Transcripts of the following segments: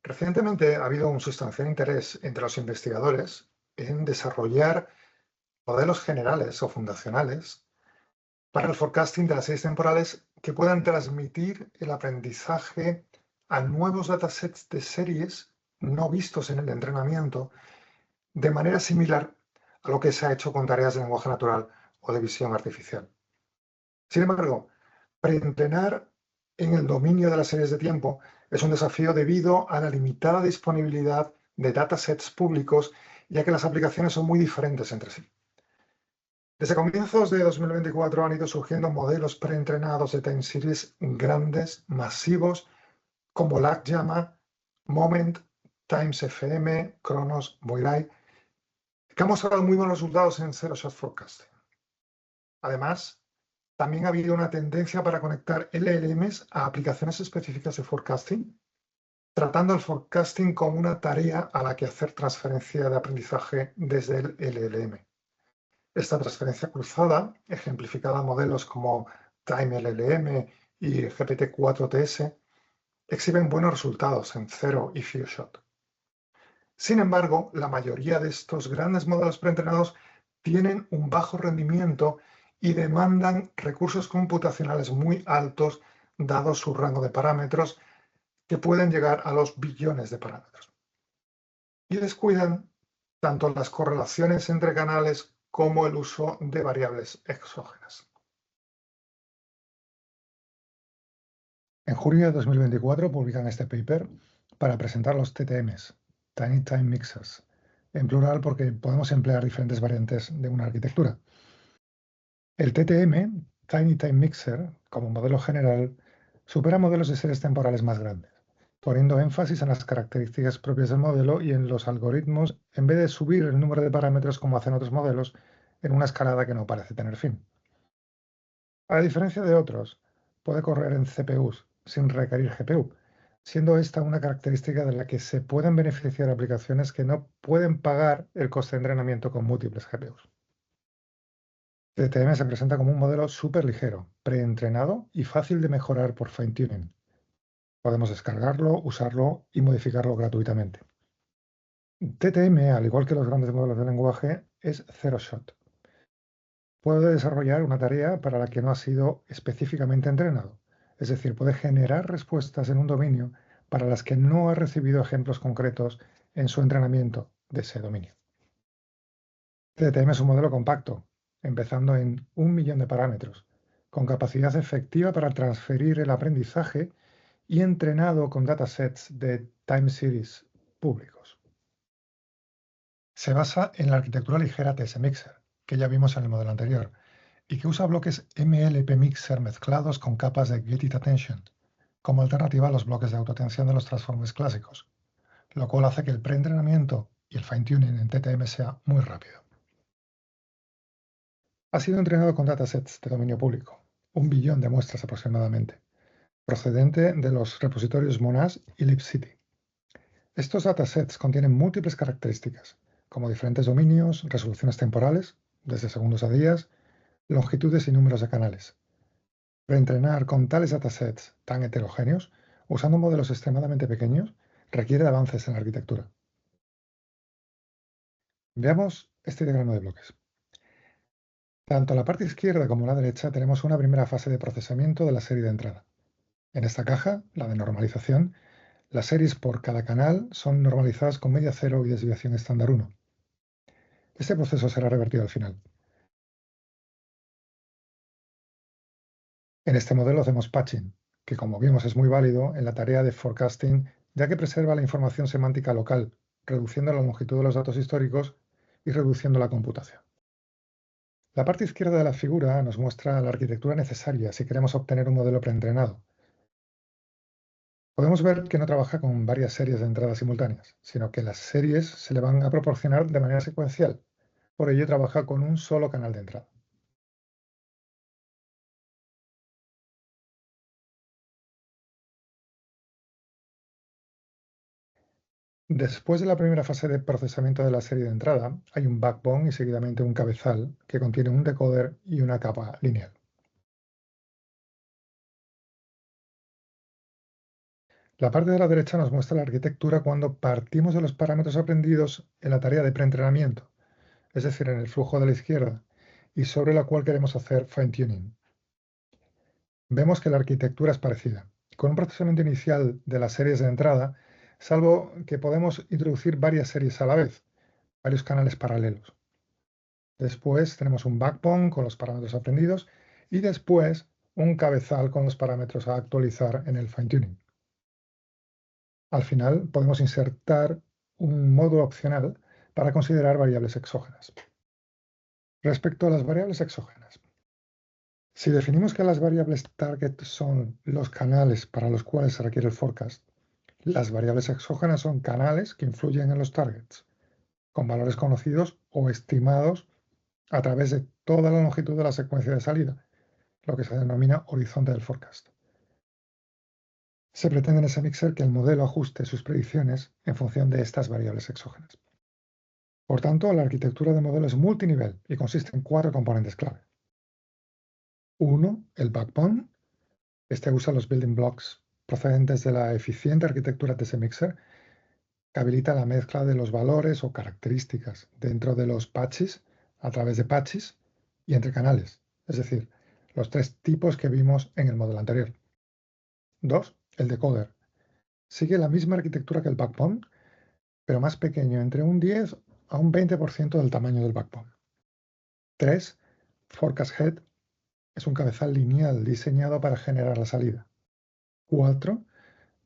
Recientemente ha habido un sustancial interés entre los investigadores en desarrollar modelos generales o fundacionales para el forecasting de las series temporales que puedan transmitir el aprendizaje a nuevos datasets de series no vistos en el entrenamiento de manera similar a lo que se ha hecho con tareas de lenguaje natural o de visión artificial. Sin embargo, preentrenar en el dominio de las series de tiempo es un desafío debido a la limitada disponibilidad de datasets públicos, ya que las aplicaciones son muy diferentes entre sí. Desde comienzos de 2024 han ido surgiendo modelos preentrenados de time series grandes, masivos, como LAGJAMA, Moment, Times FM, Kronos, Boirai, que han mostrado muy buenos resultados en Zero Shot Forecasting. Además, también ha habido una tendencia para conectar LLMs a aplicaciones específicas de forecasting, tratando el forecasting como una tarea a la que hacer transferencia de aprendizaje desde el LLM. Esta transferencia cruzada, ejemplificada en modelos como TimeLLM y GPT-4TS, exhiben buenos resultados en Zero y FearShot. Sin embargo, la mayoría de estos grandes modelos preentrenados tienen un bajo rendimiento y demandan recursos computacionales muy altos, dado su rango de parámetros, que pueden llegar a los billones de parámetros. Y descuidan tanto las correlaciones entre canales como el uso de variables exógenas. En junio de 2024 publican este paper para presentar los TTMs, Tiny Time Mixers, en plural porque podemos emplear diferentes variantes de una arquitectura. El TTM, Tiny Time Mixer, como modelo general, supera modelos de series temporales más grandes, poniendo énfasis en las características propias del modelo y en los algoritmos, en vez de subir el número de parámetros como hacen otros modelos, en una escalada que no parece tener fin. A diferencia de otros, puede correr en CPUs sin requerir GPU, siendo esta una característica de la que se pueden beneficiar aplicaciones que no pueden pagar el coste de entrenamiento con múltiples GPUs. TTM se presenta como un modelo súper ligero, preentrenado y fácil de mejorar por fine-tuning. Podemos descargarlo, usarlo y modificarlo gratuitamente. TTM, al igual que los grandes modelos de lenguaje, es Zero Shot. Puede desarrollar una tarea para la que no ha sido específicamente entrenado, es decir, puede generar respuestas en un dominio para las que no ha recibido ejemplos concretos en su entrenamiento de ese dominio. TTM es un modelo compacto, empezando en 1.000.000 de parámetros, con capacidad efectiva para transferir el aprendizaje y entrenado con datasets de time series públicos. Se basa en la arquitectura ligera TS Mixer, que ya vimos en el modelo anterior, y que usa bloques MLP Mixer mezclados con capas de Get It Attention, como alternativa a los bloques de autoatención de los transformers clásicos, lo cual hace que el preentrenamiento y el fine-tuning en TTM sea muy rápido. Ha sido entrenado con datasets de dominio público, 1.000.000.000 de muestras aproximadamente, procedente de los repositorios Monash y LibCity. Estos datasets contienen múltiples características, como diferentes dominios, resoluciones temporales, desde segundos a días, longitudes y números de canales. Reentrenar con tales datasets tan heterogéneos, usando modelos extremadamente pequeños, requiere de avances en la arquitectura. Veamos este diagrama de bloques. Tanto a la parte izquierda como a la derecha tenemos una primera fase de procesamiento de la serie de entrada. En esta caja, la de normalización, las series por cada canal son normalizadas con media cero y desviación estándar 1. Este proceso será revertido al final. En este modelo hacemos patching, que como vimos es muy válido en la tarea de forecasting, ya que preserva la información semántica local, reduciendo la longitud de los datos históricos y reduciendo la computación. La parte izquierda de la figura nos muestra la arquitectura necesaria si queremos obtener un modelo preentrenado. Podemos ver que no trabaja con varias series de entradas simultáneas, sino que las series se le van a proporcionar de manera secuencial. Por ello trabaja con un solo canal de entrada. Después de la primera fase de procesamiento de la serie de entrada, hay un backbone y seguidamente un cabezal que contiene un decoder y una capa lineal. La parte de la derecha nos muestra la arquitectura cuando partimos de los parámetros aprendidos en la tarea de preentrenamiento, es decir, en el flujo de la izquierda, y sobre la cual queremos hacer fine-tuning. Vemos que la arquitectura es parecida, con un procesamiento inicial de las series de entrada, salvo que podemos introducir varias series a la vez, varios canales paralelos. Después tenemos un backbone con los parámetros aprendidos y después un cabezal con los parámetros a actualizar en el fine-tuning. Al final podemos insertar un módulo opcional para considerar variables exógenas. Respecto a las variables exógenas, si definimos que las variables target son los canales para los cuales se requiere el forecast, las variables exógenas son canales que influyen en los targets, con valores conocidos o estimados a través de toda la longitud de la secuencia de salida, lo que se denomina horizonte del forecast. Se pretende en ese mixer que el modelo ajuste sus predicciones en función de estas variables exógenas. Por tanto, la arquitectura de modelo es multinivel y consiste en 4 componentes clave. 1. El backbone. Este usa los building blocks procedentes de la eficiente arquitectura de ese mixer que habilita la mezcla de los valores o características dentro de los patches, a través de patches y entre canales, es decir, los 3 tipos que vimos en el modelo anterior. 2. El decoder. Sigue la misma arquitectura que el backbone, pero más pequeño, entre un 10 a un 20% del tamaño del backbone. 3. Forecast head. Es un cabezal lineal diseñado para generar la salida. 4.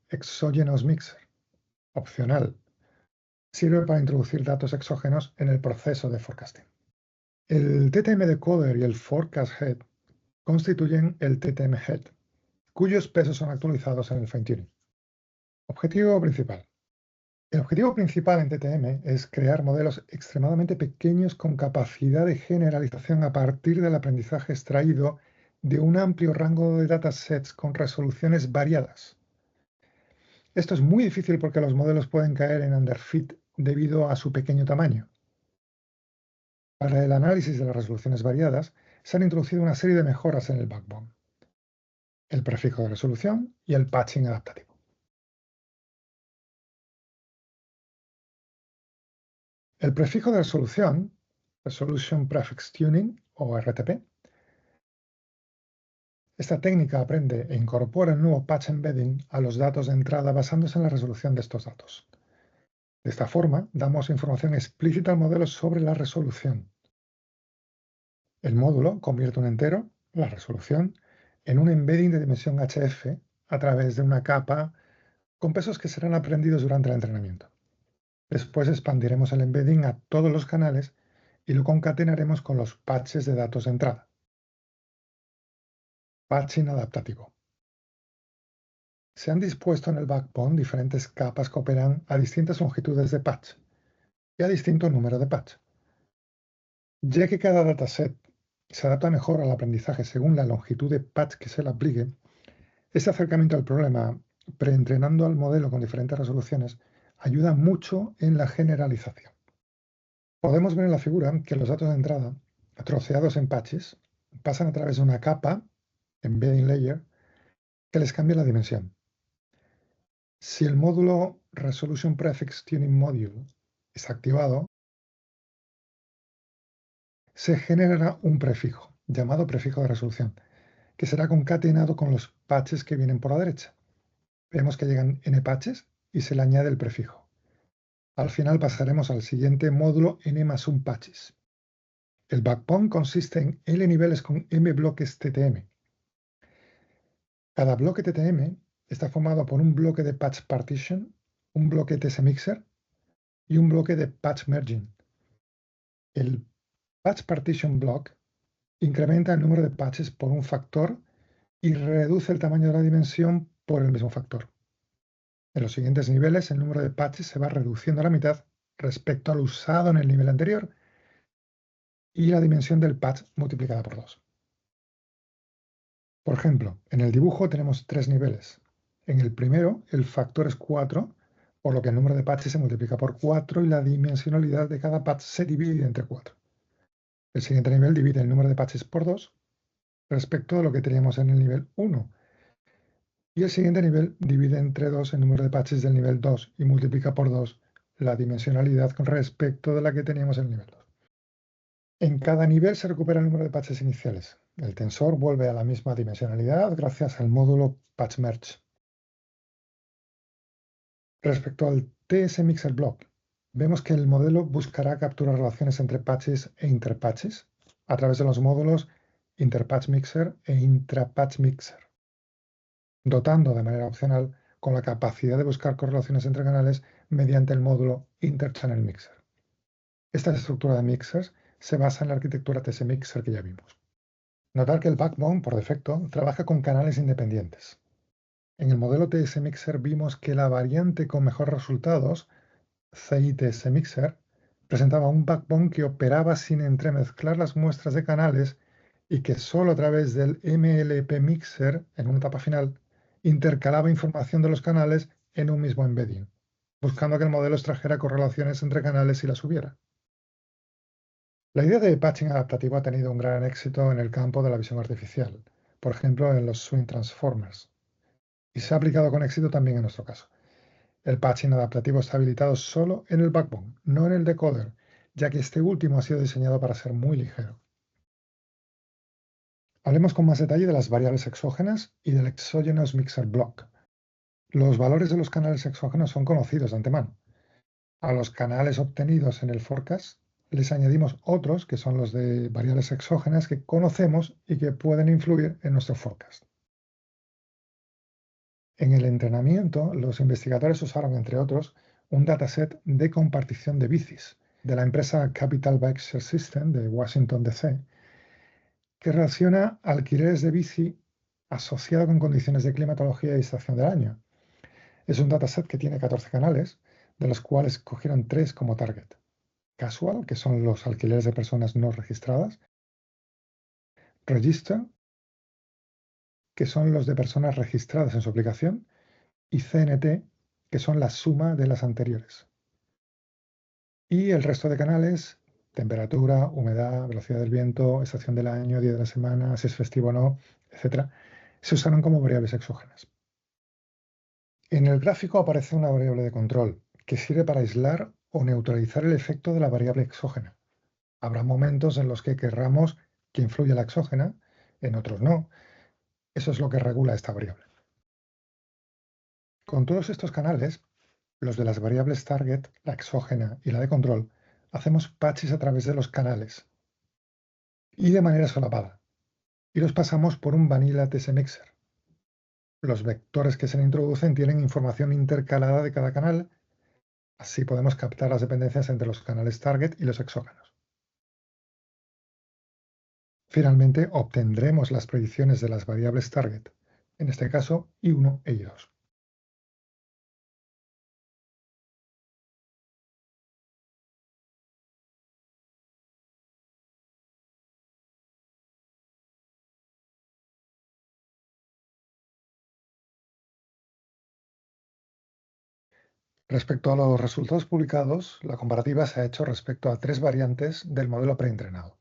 Exogenous mixer. Opcional. Sirve para introducir datos exógenos en el proceso de forecasting. El TTM decoder y el forecast head constituyen el TTM head, cuyos pesos son actualizados en el fine-tuning. Objetivo principal. El objetivo principal en TTM es crear modelos extremadamente pequeños con capacidad de generalización a partir del aprendizaje extraído de un amplio rango de datasets con resoluciones variadas. Esto es muy difícil porque los modelos pueden caer en underfit debido a su pequeño tamaño. Para el análisis de las resoluciones variadas, se han introducido una serie de mejoras en el backbone: el prefijo de resolución y el patching adaptativo. El prefijo de resolución, Resolution Prefix Tuning o RTP, esta técnica aprende e incorpora el nuevo patch embedding a los datos de entrada basándose en la resolución de estos datos. De esta forma, damos información explícita al modelo sobre la resolución. El módulo convierte un entero, la resolución, en un embedding de dimensión HF a través de una capa con pesos que serán aprendidos durante el entrenamiento. Después expandiremos el embedding a todos los canales y lo concatenaremos con los patches de datos de entrada. Patching adaptativo. Se han dispuesto en el backbone diferentes capas que operan a distintas longitudes de patch y a distinto número de patch. Ya que cada dataset se adapta mejor al aprendizaje según la longitud de patch que se le aplique, este acercamiento al problema, preentrenando al modelo con diferentes resoluciones, ayuda mucho en la generalización. Podemos ver en la figura que los datos de entrada, troceados en patches, pasan a través de una capa, embedding layer, que les cambia la dimensión. Si el módulo Resolution Prefix Tuning Module está activado, se generará un prefijo, llamado prefijo de resolución, que será concatenado con los patches que vienen por la derecha. Vemos que llegan n patches y se le añade el prefijo. Al final pasaremos al siguiente módulo n+1 patches. El backbone consiste en L niveles con m bloques TTM. Cada bloque TTM está formado por un bloque de patch partition, un bloque tsmixer y un bloque de patch merging. El patch partition block incrementa el número de patches por un factor y reduce el tamaño de la dimensión por el mismo factor. En los siguientes niveles, el número de patches se va reduciendo a la mitad respecto al usado en el nivel anterior y la dimensión del patch multiplicada por 2. Por ejemplo, en el dibujo tenemos 3 niveles. En el primero, el factor es 4, por lo que el número de patches se multiplica por 4 y la dimensionalidad de cada patch se divide entre 4. El siguiente nivel divide el número de patches por 2 respecto a lo que teníamos en el nivel 1, Y el siguiente nivel divide entre 2 el número de patches del nivel 2 y multiplica por 2 la dimensionalidad con respecto de la que teníamos en el nivel 2. En cada nivel se recupera el número de patches iniciales. El tensor vuelve a la misma dimensionalidad gracias al módulo Patch Merge. Respecto al TS Mixer Block, vemos que el modelo buscará capturar relaciones entre patches e interpatches a través de los módulos Interpatch Mixer e Intrapatch Mixer, dotando de manera opcional con la capacidad de buscar correlaciones entre canales mediante el módulo Interchannel Mixer. Esta estructura de mixers se basa en la arquitectura TS Mixer que ya vimos. Notar que el backbone, por defecto, trabaja con canales independientes. En el modelo TS Mixer vimos que la variante con mejores resultados, CITS Mixer, presentaba un backbone que operaba sin entremezclar las muestras de canales y que solo a través del MLP Mixer, en una etapa final, intercalaba información de los canales en un mismo embedding, buscando que el modelo extrajera correlaciones entre canales y las hubiera. La idea de patching adaptativo ha tenido un gran éxito en el campo de la visión artificial, por ejemplo en los Swim Transformers, y se ha aplicado con éxito también en nuestro caso. El patching adaptativo está habilitado solo en el backbone, no en el decoder, ya que este último ha sido diseñado para ser muy ligero. Hablemos con más detalle de las variables exógenas y del Exogenous Mixer Block. Los valores de los canales exógenos son conocidos de antemano. A los canales obtenidos en el forecast les añadimos otros que son los de variables exógenas que conocemos y que pueden influir en nuestro forecast. En el entrenamiento, los investigadores usaron, entre otros, un dataset de compartición de bicis de la empresa Capital Bike Share System de Washington, D.C., que relaciona alquileres de bici asociado con condiciones de climatología y estación del año. Es un dataset que tiene 14 canales, de los cuales cogieron 3 como target. Casual, que son los alquileres de personas no registradas. Register, que son los de personas registradas en su aplicación. Y CNT, que son la suma de las anteriores. Y el resto de canales, temperatura, humedad, velocidad del viento, estación del año, día de la semana, si es festivo o no, etc., se usaron como variables exógenas. En el gráfico aparece una variable de control que sirve para aislar o neutralizar el efecto de la variable exógena. Habrá momentos en los que querramos que influya la exógena, en otros no. Eso es lo que regula esta variable. Con todos estos canales, los de las variables target, la exógena y la de control, hacemos patches a través de los canales y de manera solapada, y los pasamos por un Vanilla TS Mixer. Los vectores que se le introducen tienen información intercalada de cada canal, así podemos captar las dependencias entre los canales target y los exógenos. Finalmente, obtendremos las predicciones de las variables target, en este caso I1 e I2. Respecto a los resultados publicados, la comparativa se ha hecho respecto a 3 variantes del modelo preentrenado.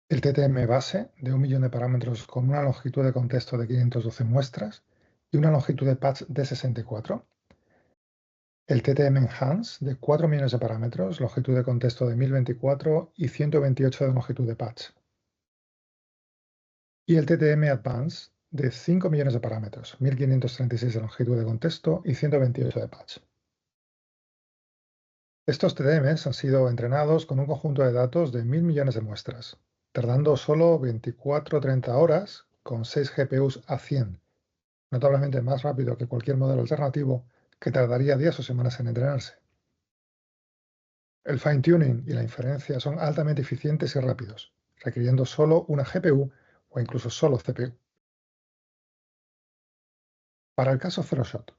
El TTM base de 1 millón de parámetros con una longitud de contexto de 512 muestras y una longitud de patch de 64. El TTM Enhance de 4 millones de parámetros, longitud de contexto de 1024 y 128 de longitud de patch. Y el TTM Advance de 5 millones de parámetros, 1536 de longitud de contexto y 128 de patch. Estos TTMs han sido entrenados con un conjunto de datos de 1000 millones de muestras, tardando solo 24-30 horas con 6 GPUs a 100, notablemente más rápido que cualquier modelo alternativo que tardaría días o semanas en entrenarse. El fine-tuning y la inferencia son altamente eficientes y rápidos, requiriendo solo una GPU o incluso solo CPU. Para el caso Zero Shot,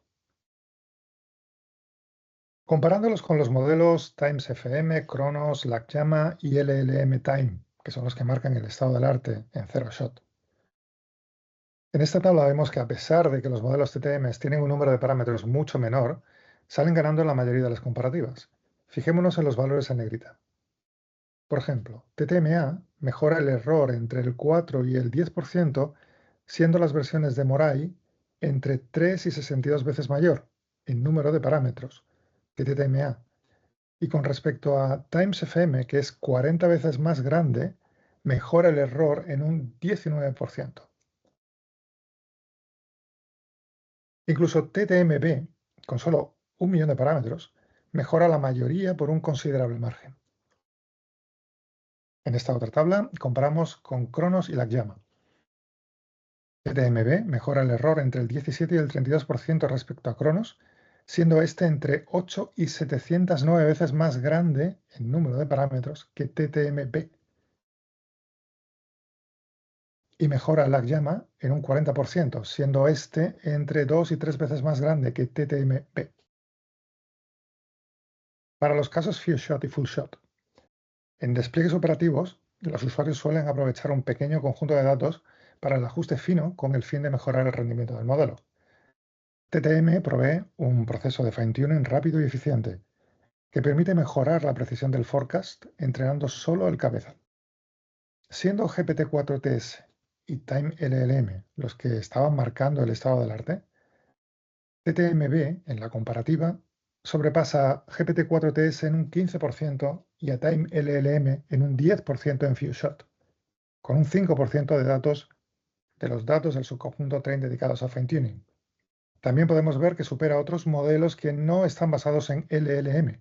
comparándolos con los modelos TimesFM, Kronos, LagJAMA y LLM Time, que son los que marcan el estado del arte en Zero Shot. En esta tabla vemos que a pesar de que los modelos TTM tienen un número de parámetros mucho menor, salen ganando en la mayoría de las comparativas. Fijémonos en los valores en negrita. Por ejemplo, TTMA mejora el error entre el 4 y el 10% siendo las versiones de Morai entre 3 y 62 veces mayor en número de parámetros que TTMA. Y con respecto a TimesFM, que es 40 veces más grande, mejora el error en un 19%. Incluso TTMB, con solo 1 millón de parámetros, mejora la mayoría por un considerable margen. En esta otra tabla comparamos con Cronos y Lakyama. TTMB mejora el error entre el 17 y el 32% respecto a Cronos, siendo este entre 8 y 709 veces más grande en número de parámetros que TTMB. Y mejora Lakyama en un 40%, siendo este entre 2 y 3 veces más grande que TTMB. Para los casos Few Shot y Full Shot, en despliegues operativos, los usuarios suelen aprovechar un pequeño conjunto de datos para el ajuste fino con el fin de mejorar el rendimiento del modelo. TTM provee un proceso de fine-tuning rápido y eficiente que permite mejorar la precisión del forecast entrenando solo el cabezal. Siendo GPT-4TS y TimeLLM los que estaban marcando el estado del arte, TTMB en la comparativa sobrepasa a GPT-4TS en un 15% y a TimeLLM en un 10% en FewShot, con un 5% de los datos del subconjunto train dedicados a fine-tuning. También podemos ver que supera a otros modelos que no están basados en LLM.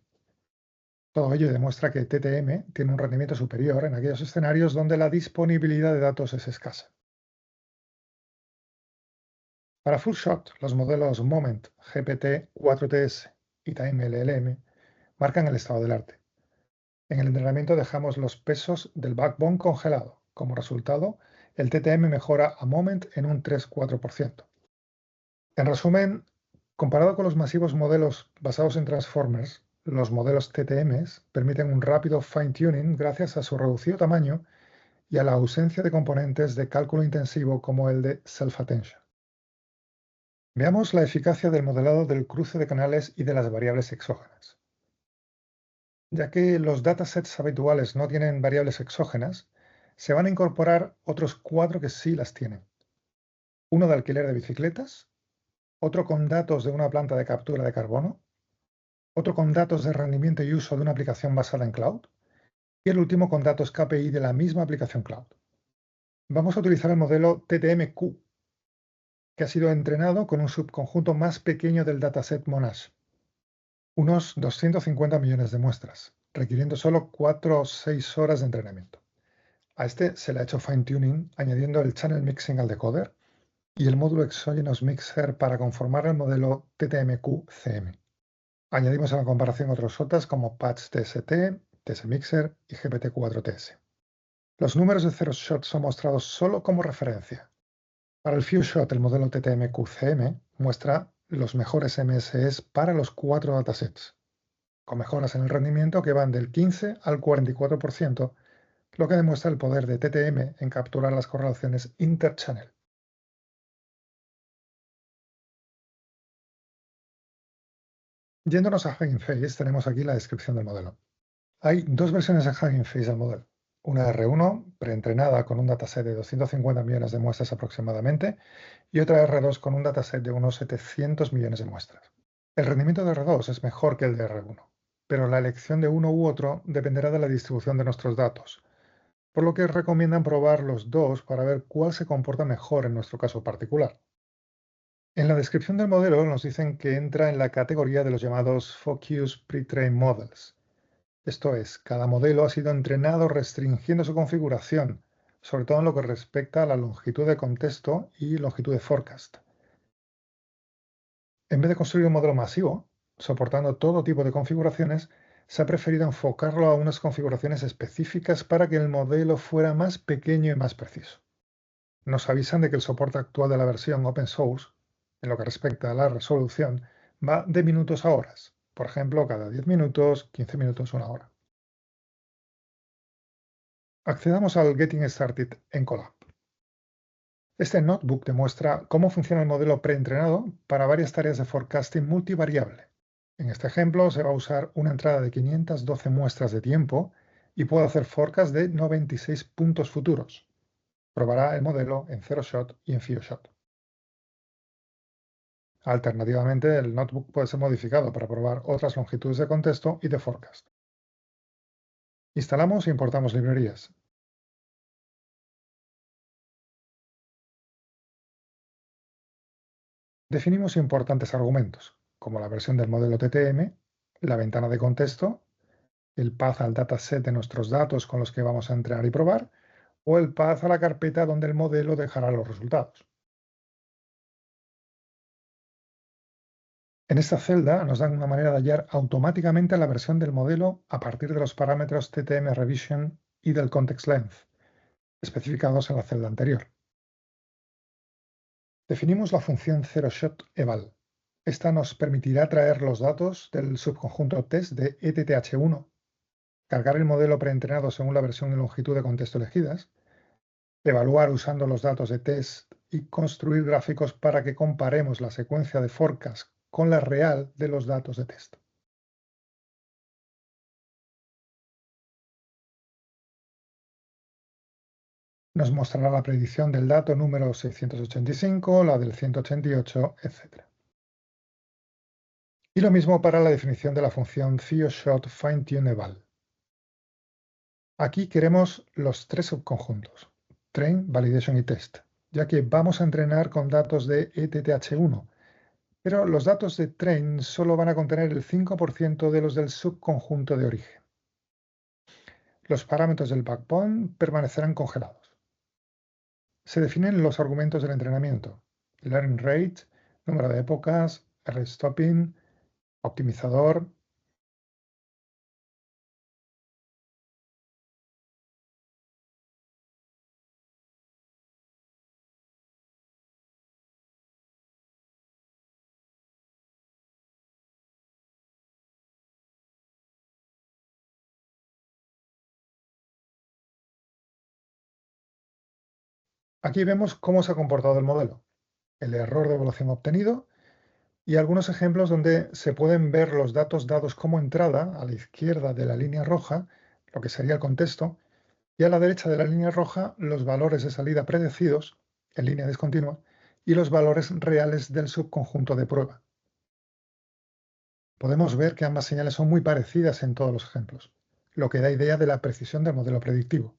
Todo ello demuestra que TTM tiene un rendimiento superior en aquellos escenarios donde la disponibilidad de datos es escasa. Para Full Shot, los modelos Moment, GPT-4TS y TimeLLM marcan el estado del arte. En el entrenamiento dejamos los pesos del backbone congelado. Como resultado, el TTM mejora a Moment en un 3-4%. En resumen, comparado con los masivos modelos basados en transformers, los modelos TTMs permiten un rápido fine-tuning gracias a su reducido tamaño y a la ausencia de componentes de cálculo intensivo como el de self-attention. Veamos la eficacia del modelado del cruce de canales y de las variables exógenas. Ya que los datasets habituales no tienen variables exógenas, se van a incorporar otros 4 que sí las tienen. Uno de alquiler de bicicletas, otro con datos de una planta de captura de carbono, otro con datos de rendimiento y uso de una aplicación basada en cloud, y el último con datos KPI de la misma aplicación cloud. Vamos a utilizar el modelo TTMQ, que ha sido entrenado con un subconjunto más pequeño del dataset Monash, unos 250 millones de muestras, requiriendo solo 4 o 6 horas de entrenamiento. A este se le ha hecho fine-tuning añadiendo el Channel Mixing al decoder y el módulo Exogenous Mixer para conformar el modelo TTMQ-CM. Añadimos a la comparación otros SOTAs como Patch TST, TS Mixer y GPT-4TS. Los números de Zero Shot son mostrados solo como referencia. Para el Few Shot, el modelo TTMQ-CM muestra los mejores MSEs para los 4 datasets, con mejoras en el rendimiento que van del 15 al 44%, lo que demuestra el poder de TTM en capturar las correlaciones interchannel. Yéndonos a Hugging Face, tenemos aquí la descripción del modelo. Hay dos versiones de Hugging Face del modelo. Una R1, preentrenada con un dataset de 250 millones de muestras aproximadamente, y otra R2 con un dataset de unos 700 millones de muestras. El rendimiento de R2 es mejor que el de R1, pero la elección de uno u otro dependerá de la distribución de nuestros datos, por lo que recomiendan probar los dos para ver cuál se comporta mejor en nuestro caso particular. En la descripción del modelo nos dicen que entra en la categoría de los llamados Focus Pre-trained Models. Esto es, cada modelo ha sido entrenado restringiendo su configuración, sobre todo en lo que respecta a la longitud de contexto y longitud de forecast. En vez de construir un modelo masivo, soportando todo tipo de configuraciones, se ha preferido enfocarlo a unas configuraciones específicas para que el modelo fuera más pequeño y más preciso. Nos avisan de que el soporte actual de la versión open source, en lo que respecta a la resolución, va de minutos a horas, por ejemplo, cada 10 minutos, 15 minutos, una hora. Accedamos al Getting Started en Colab. Este notebook demuestra cómo funciona el modelo preentrenado para varias tareas de forecasting multivariable. En este ejemplo se va a usar una entrada de 512 muestras de tiempo y puedo hacer forecast de 96 puntos futuros. Probará el modelo en ZeroShot y en FioShot. Alternativamente, el notebook puede ser modificado para probar otras longitudes de contexto y de forecast. Instalamos e importamos librerías. Definimos importantes argumentos, como la versión del modelo TTM, la ventana de contexto, el path al dataset de nuestros datos con los que vamos a entrenar y probar, o el path a la carpeta donde el modelo dejará los resultados. En esta celda nos dan una manera de hallar automáticamente la versión del modelo a partir de los parámetros TTM Revision y del Context Length, especificados en la celda anterior. Definimos la función ZeroShot-eval. Esta nos permitirá traer los datos del subconjunto test de ETTH1, cargar el modelo preentrenado según la versión y longitud de contexto elegidas, evaluar usando los datos de test y construir gráficos para que comparemos la secuencia de forecast con la real de los datos de test. Nos mostrará la predicción del dato número 685, la del 188, etc. Y lo mismo para la definición de la función ThioShot FineTuneEval. Aquí queremos los tres subconjuntos, Train, Validation y Test, ya que vamos a entrenar con datos de ETTH1, pero los datos de Train solo van a contener el 5% de los del subconjunto de origen. Los parámetros del backbone permanecerán congelados. Se definen los argumentos del entrenamiento: learning rate, número de épocas, R-stopping, optimizador. Aquí vemos cómo se ha comportado el modelo, el error de evaluación obtenido y algunos ejemplos donde se pueden ver los datos dados como entrada a la izquierda de la línea roja, lo que sería el contexto, y a la derecha de la línea roja los valores de salida predecidos en línea discontinua y los valores reales del subconjunto de prueba. Podemos ver que ambas señales son muy parecidas en todos los ejemplos, lo que da idea de la precisión del modelo predictivo,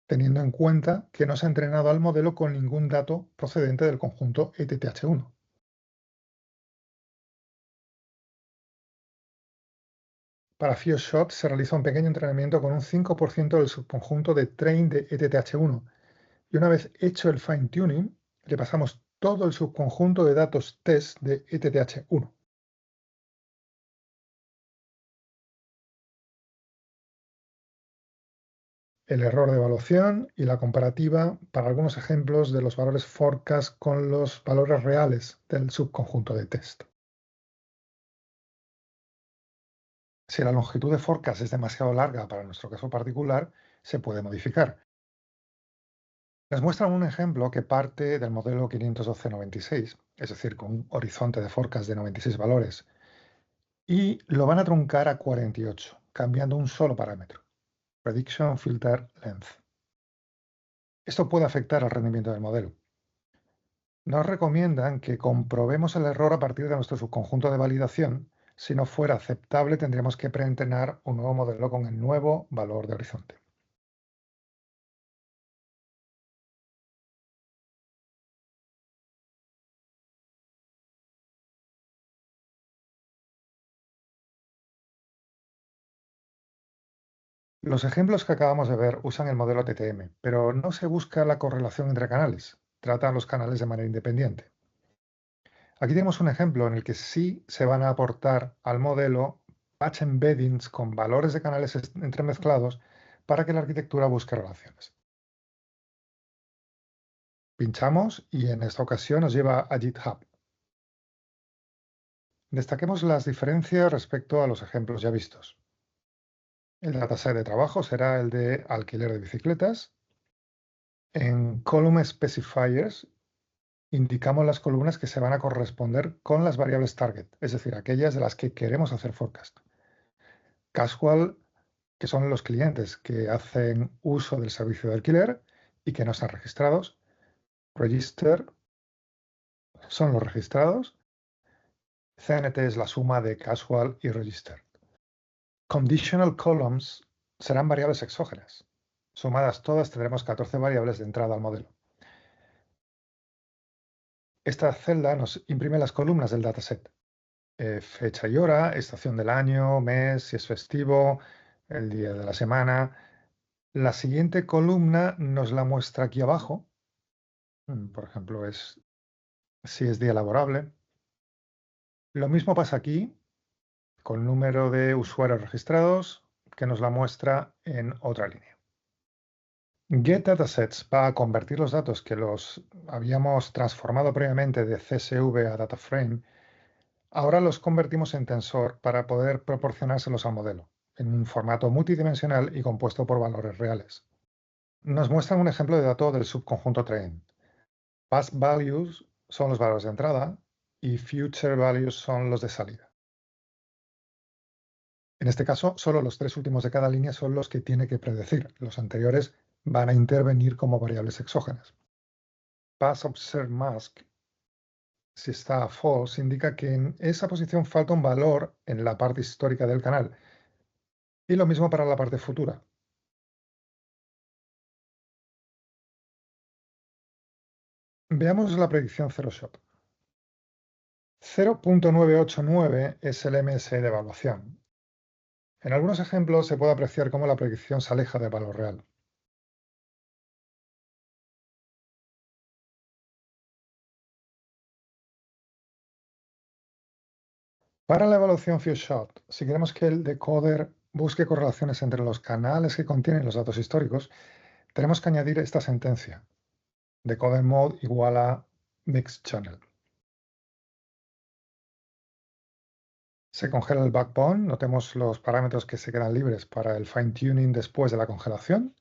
teniendo en cuenta que no se ha entrenado al modelo con ningún dato procedente del conjunto ETTH1. Para FioShot se realiza un pequeño entrenamiento con un 5% del subconjunto de train de ETTH1 y una vez hecho el fine-tuning, le pasamos todo el subconjunto de datos test de ETTH1. El error de evaluación y la comparativa para algunos ejemplos de los valores forecast con los valores reales del subconjunto de test. Si la longitud de forecast es demasiado larga para nuestro caso particular, se puede modificar. Les muestran un ejemplo que parte del modelo 512-96, es decir, con un horizonte de forecast de 96 valores, y lo van a truncar a 48, cambiando un solo parámetro, Prediction Filter Length. Esto puede afectar al rendimiento del modelo. Nos recomiendan que comprobemos el error a partir de nuestro subconjunto de validación. Si no fuera aceptable, tendríamos que preentrenar un nuevo modelo con el nuevo valor de horizonte. Los ejemplos que acabamos de ver usan el modelo TTM, pero no se busca la correlación entre canales. Tratan los canales de manera independiente. Aquí tenemos un ejemplo en el que sí se van a aportar al modelo patch embeddings con valores de canales entremezclados para que la arquitectura busque relaciones. Pinchamos y en esta ocasión nos lleva a GitHub. Destaquemos las diferencias respecto a los ejemplos ya vistos. El dataset de trabajo será el de alquiler de bicicletas. En Column Specifiers indicamos las columnas que se van a corresponder con las variables target, es decir, aquellas de las que queremos hacer forecast. Casual, que son los clientes que hacen uso del servicio de alquiler, y que no están registrados. Register son los registrados. CNT es la suma de casual y register. Conditional columns serán variables exógenas. Sumadas todas tendremos 14 variables de entrada al modelo. Esta celda nos imprime las columnas del dataset. Fecha y hora, estación del año, mes, si es festivo, el día de la semana. La siguiente columna nos la muestra aquí abajo. Por ejemplo, es si es día laborable. Lo mismo pasa aquí con número de usuarios registrados, que nos la muestra en otra línea. GetDatasets va a convertir los datos que los habíamos transformado previamente de CSV a DataFrame. Ahora los convertimos en tensor para poder proporcionárselos al modelo, en un formato multidimensional y compuesto por valores reales. Nos muestran un ejemplo de dato del subconjunto train. Past values son los valores de entrada y future values son los de salida. En este caso, solo los 3 últimos de cada línea son los que tiene que predecir. Los anteriores van a intervenir como variables exógenas. Pass observe mask, si está false, indica que en esa posición falta un valor en la parte histórica del canal. Y lo mismo para la parte futura. Veamos la predicción zero shot. 0.989 es el MSE de evaluación. En algunos ejemplos se puede apreciar cómo la predicción se aleja del valor real. Para la evaluación few shot, si queremos que el decoder busque correlaciones entre los canales que contienen los datos históricos, tenemos que añadir esta sentencia. Decoder mode igual a mixed channel. Se congela el backbone, notemos los parámetros que se quedan libres para el fine-tuning después de la congelación.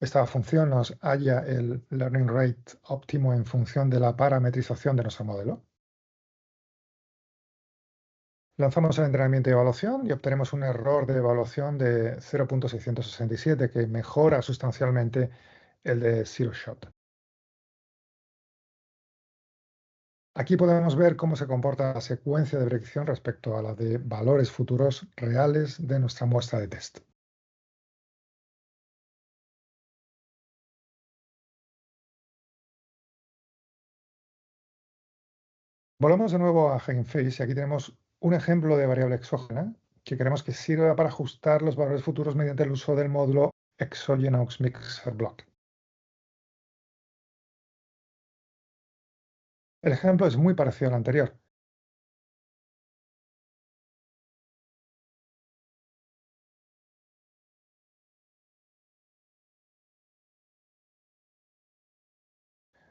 Esta función nos halla el learning rate óptimo en función de la parametrización de nuestro modelo. Lanzamos el entrenamiento y evaluación y obtenemos un error de evaluación de 0.667 que mejora sustancialmente el de Zero Shot. Aquí podemos ver cómo se comporta la secuencia de predicción respecto a la de valores futuros reales de nuestra muestra de test. Volvamos de nuevo a Hugging Face y aquí tenemos un ejemplo de variable exógena que queremos que sirva para ajustar los valores futuros mediante el uso del módulo Exogenous Mixer Block. El ejemplo es muy parecido al anterior.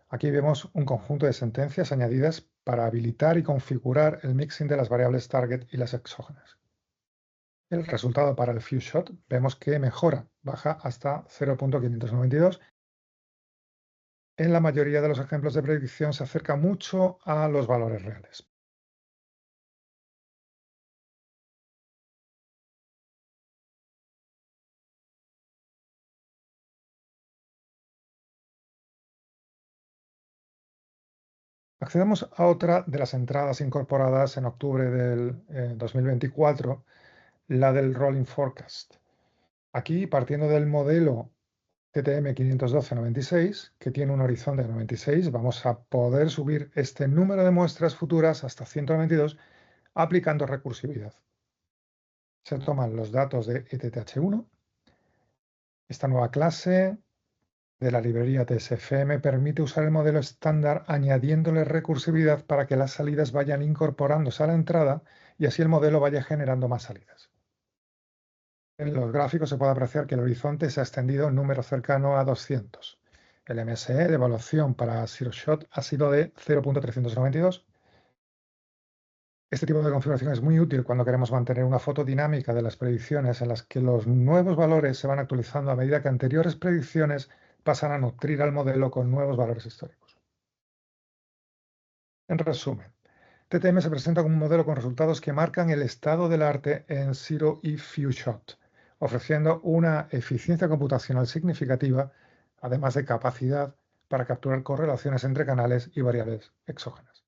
Aquí vemos un conjunto de sentencias añadidas para habilitar y configurar el mixing de las variables target y las exógenas. El resultado para el few shot vemos que mejora, baja hasta 0.592. En la mayoría de los ejemplos de predicción se acerca mucho a los valores reales. Accedemos a otra de las entradas incorporadas en octubre del 2024, la del Rolling Forecast. Aquí, partiendo del modelo TTM 512-96, que tiene un horizonte de 96, vamos a poder subir este número de muestras futuras hasta 192 aplicando recursividad. Se toman los datos de ETTH1. Esta nueva clase de la librería TSFM permite usar el modelo estándar añadiéndole recursividad para que las salidas vayan incorporándose a la entrada y así el modelo vaya generando más salidas. En los gráficos se puede apreciar que el horizonte se ha extendido en número cercano a 200. El MSE de evaluación para Zero Shot ha sido de 0.392. Este tipo de configuración es muy útil cuando queremos mantener una foto dinámica de las predicciones en las que los nuevos valores se van actualizando a medida que anteriores predicciones pasan a nutrir al modelo con nuevos valores históricos. En resumen, TTM se presenta como un modelo con resultados que marcan el estado del arte en Zero y Few Shot, ofreciendo una eficiencia computacional significativa, además de capacidad para capturar correlaciones entre canales y variables exógenas.